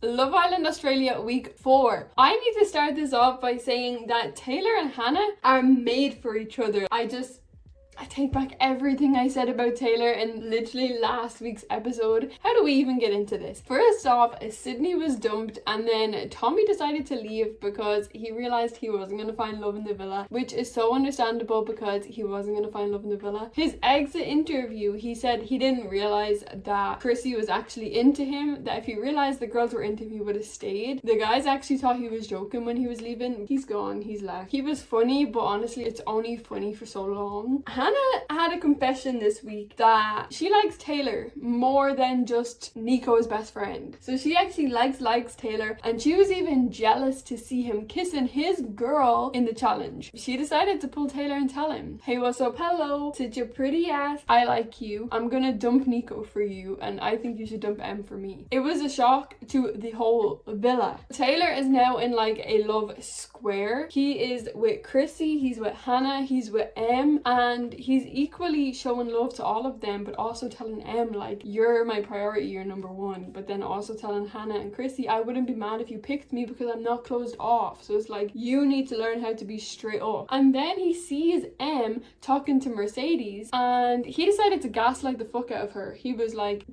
Love Island Australia week 4. I need to start this off by saying that Taylor and Hannah are made for each other. I take back everything I said about Taylor in literally last week's episode. How do we even get into this? First off, Sydney was dumped and then Tommy decided to leave because he realised he wasn't going to find love in the villa, which is so understandable because he wasn't going to find love in the villa. His exit interview, he said he didn't realise that Chrissy was actually into him, that if he realised the girls were into him, he would have stayed. The guys actually thought he was joking when he was leaving. He's gone, he's left. He was funny, but honestly, it's only funny for so long. Hannah had a confession this week that she likes Taylor more than just Nico's best friend. So she actually likes Taylor, and she was even jealous to see him kissing his girl in the challenge. She decided to pull Taylor and tell him, hey, what's up, hello, sit your pretty ass, I like you, I'm gonna dump Nico for you, and I think you should dump Em for me. It was a shock to the whole villa. Taylor is now in like a love square. He is with Chrissy, he's with Hannah, he's with Em, and he's equally showing love to all of them, but also telling Em, like, you're my priority, you're number one. But then also telling Hannah and Chrissy, I wouldn't be mad if you picked me because I'm not closed off. So it's like, you need to learn how to be straight up. And then he sees Em talking to Mercedes and he decided to gaslight the fuck out of her. He was like,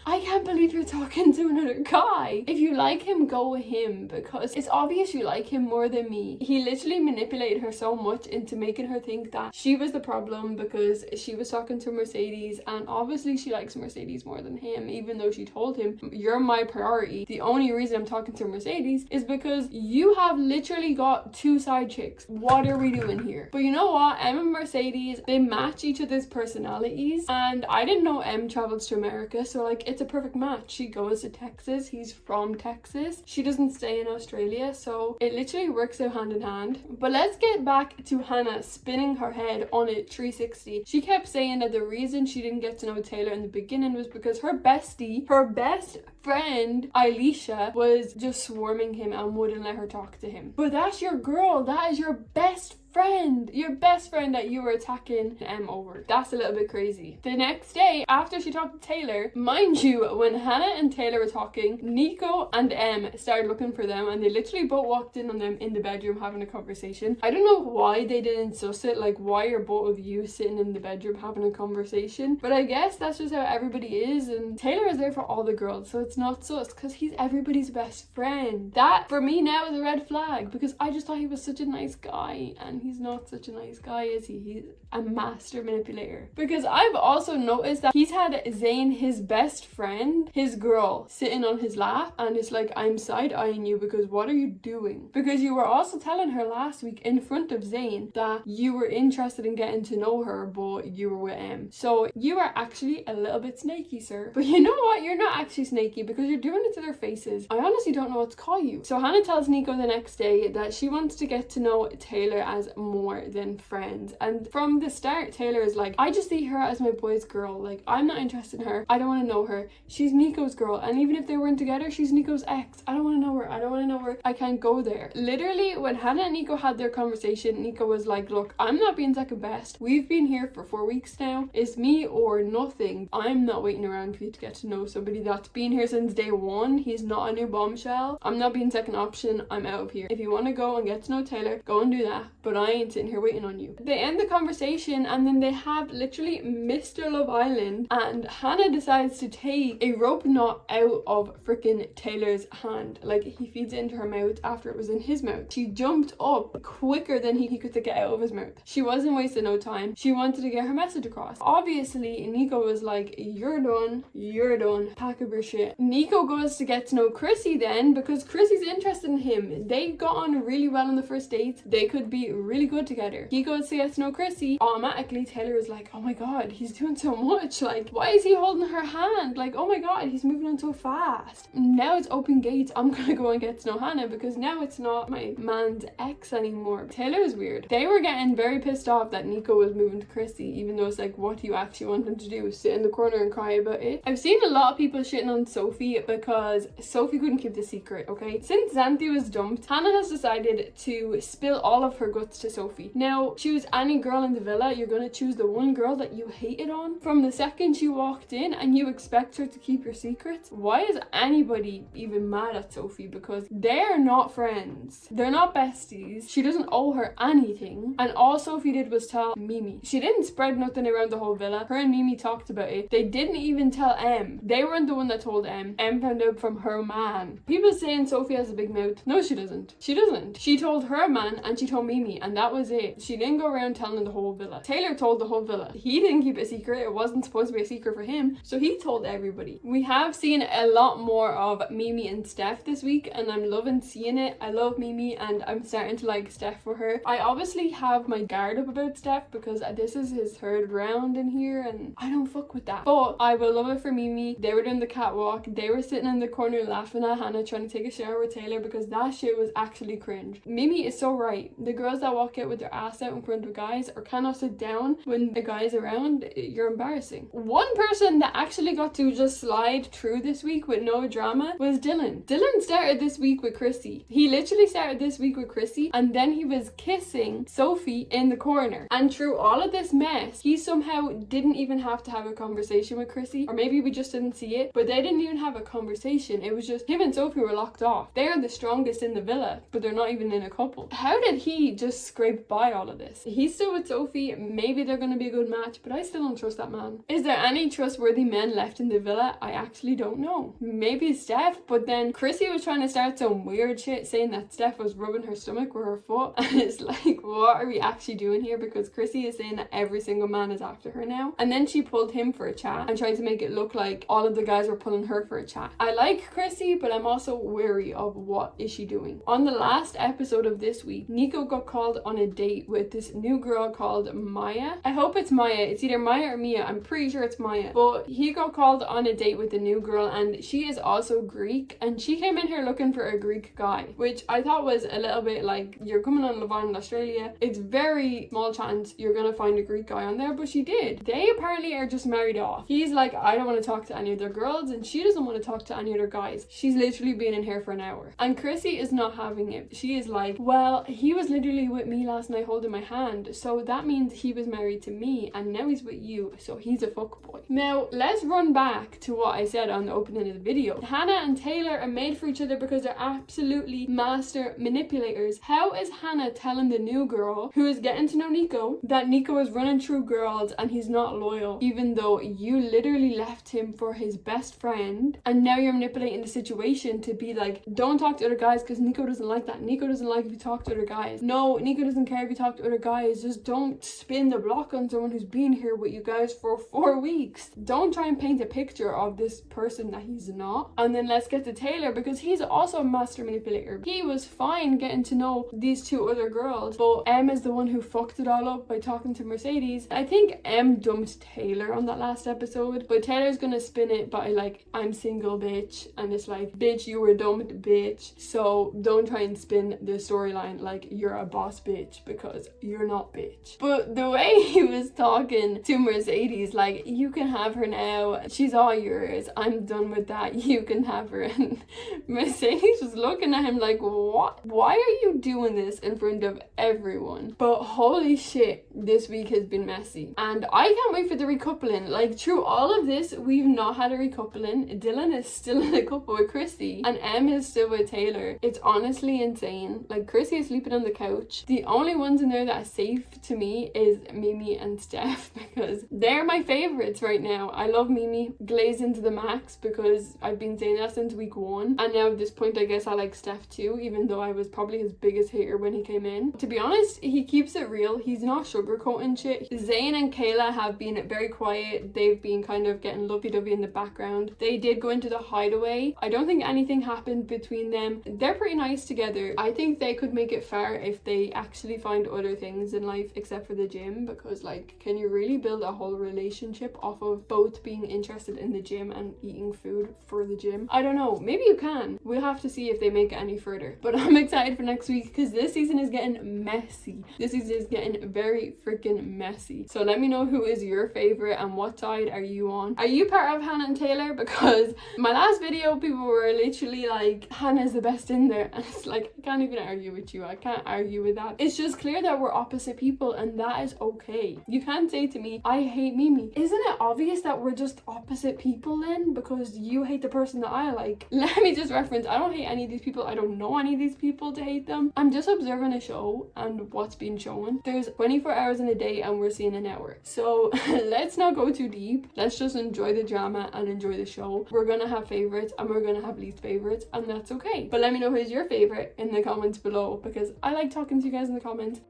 I can't believe you're talking to another guy. If you like him, go with him because it's obvious you like him more than me. He literally manipulated her so much into making her think that she was the problem because she was talking to Mercedes, and obviously she likes Mercedes more than him, even though she told him, you're my priority. The only reason I'm talking to Mercedes is because you have literally got 2 side chicks. What are we doing here? But you know what? Em and Mercedes, they match each other's personalities, and I didn't know Em travels to America, so like it's a perfect match. She goes to Texas, he's from Texas, she doesn't stay in Australia, so it literally works out hand in hand. But let's get back to Hannah spinning her head on a 360. She kept saying that the reason she didn't get to know Taylor in the beginning was because her bestie, her best friend Elisha, was just swarming him and wouldn't let her talk to him. But that's your girl, that is your best friend that you were attacking Em over. That's a little bit crazy. The next day, after she talked to Taylor, mind you, when Hannah and Taylor were talking, Nico and Em started looking for them, and they literally both walked in on them in the bedroom having a conversation. I don't know why they didn't suss it, like why are both of you sitting in the bedroom having a conversation, but I guess that's just how everybody is, and Taylor is there for all the girls, so it's not sus because he's everybody's best friend. That for me now is a red flag because I just thought he was such a nice guy, and he's not such a nice guy, is he? He's a master manipulator. Because I've also noticed that he's had Zayn, his best friend, his girl, sitting on his lap, and it's like, I'm side-eyeing you because what are you doing? Because you were also telling her last week in front of Zayn that you were interested in getting to know her, but you were with Em. So you are actually a little bit snaky, sir. But you know what? You're not actually snaky because you're doing it to their faces. I honestly don't know what to call you. So Hannah tells Nico the next day that she wants to get to know Taylor as more than friends, and from the start Taylor is like, I just see her as my boy's girl, like I'm not interested in her, I don't want to know her, she's Nico's girl, and even if they weren't together, she's Nico's ex, I don't want to know her, I can't go there. Literally when Hannah and Nico had their conversation, Nico was like, look, I'm not being second best, we've been here for 4 weeks now, it's me or nothing. I'm not waiting around for you to get to know somebody that's been here since day one. He's not a new bombshell. I'm not being second option, I'm out of here. If you want to go and get to know Taylor, go and do that, but I ain't sitting here waiting on you. They end the conversation and then they have literally Mr. Love Island, and Hannah decides to take a rope knot out of freaking Taylor's hand. Like he feeds it into her mouth after it was in his mouth. She jumped up quicker than he could get it out of his mouth. She wasn't wasting no time. She wanted to get her message across. Obviously Nico was like, you're done, pack up your shit. Nico goes to get to know Chrissy then because Chrissy's interested in him. They got on really well on the first date. They could be really good together. He goes to get to know Chrissy. Automatically Taylor is like, oh my god, he's doing so much, like why is he holding her hand, like oh my god, he's moving on so fast. Now it's open gates, I'm gonna go and get to know Hannah because now it's not my man's ex anymore. Taylor is weird. They were getting very pissed off that Nico was moving to Chrissy, even though it's like, what do you actually want him to do, sit in the corner and cry about it? I've seen a lot of people shitting on Sophie Sophie because Sophie couldn't keep the secret, okay? Since Xanthi was dumped, Hannah has decided to spill all of her guts to Sophie. Now, choose any girl in the villa, you're gonna choose the one girl that you hated on from the second she walked in, and you expect her to keep your secrets? Why is anybody even mad at Sophie? Because they're not friends. They're not besties. She doesn't owe her anything. And all Sophie did was tell Mimi. She didn't spread nothing around the whole villa. Her and Mimi talked about it. They didn't even tell Em. They weren't the one that told Em. Em found out from her man. People saying Sophie has a big mouth. No, she doesn't. She doesn't. She told her man and she told Mimi, and that was it. She didn't go around telling the whole villa. Taylor told the whole villa. He didn't keep it a secret. It wasn't supposed to be a secret for him, so he told everybody. We have seen a lot more of Mimi and Steph this week, and I'm loving seeing it. I love Mimi and I'm starting to like Steph for her. I obviously have my guard up about Steph because this is his third round in here and I don't fuck with that. But I will love it for Mimi. They were doing the catwalk. They were sitting in the corner laughing at Hannah trying to take a shower with Taylor because that shit was actually cringe. Mimi is so right. The girls that walk out with their ass out in front of guys or cannot sit down when the guy's around, you're embarrassing. One person that actually got to just slide through this week with no drama was Dylan. Dylan started this week with Chrissy. He literally started this week with Chrissy and then he was kissing Sophie in the corner. And through all of this mess, he somehow didn't even have to have a conversation with Chrissy, or maybe we just didn't see it, but they didn't even have a conversation. It was just him and Sophie were locked off. They're the strongest in the villa, but they're not even in a couple. How did he just scrape by all of this? He's still with Sophie. Maybe they're going to be a good match, but I still don't trust that man. Is there any trustworthy men left in the villa? I actually don't know. Maybe Steph, but then Chrissy was trying to start some weird shit saying that Steph was rubbing her stomach with her foot, and it's like, what are we actually doing here? Because Chrissy is saying that every single man is after her now, and then she pulled him for a chat and tried to make it look like all of the guys were pulling her for a chat. I like Chrissy, but I'm also wary of what is she doing. On the last episode of this week, Nico got called on a date with this new girl called Maya. I hope it's Maya. It's either Maya or Mia. I'm pretty sure it's Maya. But he got called on a date with a new girl, and she is also Greek, and she came in here looking for a Greek guy, which I thought was a little bit like, you're coming on Love Island Australia, it's very small chance you're gonna find a Greek guy on there, but she did. They apparently are just married off. He's like, I don't want to talk to any other girls, and she doesn't want to talk to any other guys. She's literally been in here for an hour, and Chrissy is not having it. She is like, well, he was literally with me last night holding my hand, so that means he was married to me, and now he's with you, so he's a fuckboy. Now let's run back to what I said on the opening of the video. Hannah and Taylor are made for each other because they're absolutely master manipulators. How is Hannah telling the new girl who is getting to know Nico that Nico is running through girls and he's not loyal, even though you literally left him for his best friend, and now you're manipulating the situation to be like, don't talk to other guys because Nico doesn't like that. Nico doesn't like if you talk to other guys. No, Nico doesn't care if you talk to other guys. Just don't spin the block on someone who's been here with you guys for 4 weeks. Don't try and paint a picture of this person that he's not. And then let's get to Taylor, because he's also a master manipulator. He was fine getting to know these two other girls, but Em is the one who fucked it all up by talking to Mercedes. I think Em dumped Taylor on that last episode, but Taylor's gonna spin it by like, I'm single bitch, and it's like, bitch, you were dumped bitch, so don't try and spin the storyline like you're a boss bitch, because you're not bitch. But the way he was talking to Mercedes, like, you can have her now, she's all yours, I'm done with that, you can have her, and Mercedes was looking at him like, what? Why are you doing this in front of everyone? But holy shit, this week has been messy, and I can't wait for the recoupling. Like, through all of this, we've not had a recoupling. Dylan is still in a couple with Chrissy, and Em is still with Taylor. It's honestly insane. Like, Chrissy is sleeping on the couch. The only ones in there that are safe to me is Mimi and Steph, because they're my favorites right now. I love Mimi glazing to the max, because I've been saying that since week 1, and now at this point I guess I like Steph too, even though I was probably his biggest hater when he came in. To be honest, he keeps it real. He's not sugarcoating shit. Zayn and Kayla have been very quiet. They've been kind of getting lovey-dovey in the background. They did go into the hideaway. I don't think anything happened between them. They're pretty nice together. I think they could make it far if they actually find other things in life except for the gym, because like, can you really build a whole relationship off of both being interested in the gym and eating food for the gym? I don't know, maybe you can. We'll have to see if they make it any further, but I'm excited for next week because this season is getting messy. This season is getting very freaking messy. So let me know who is your favorite and what side are you on. Are you part of Hannah and Taylor? Because because my last video people were literally like, Hannah's the best in there, and it's like, I can't even argue with you. I can't argue with that. It's just clear that we're opposite people, and that is okay. You can't say to me, I hate Mimi. Isn't it obvious that we're just opposite people then, because you hate the person that I like? Let me just reference, I don't hate any of these people. I don't know any of these people to hate them. I'm just observing a show and what's being shown. There's 24 hours in a day and we're seeing an hour. So let's not go too deep. Let's just enjoy the drama and enjoy the show. We're gonna have favorites and we're gonna have least favorites, and that's okay. But let me know who's your favorite in the comments below, because I like talking to you guys in the comments.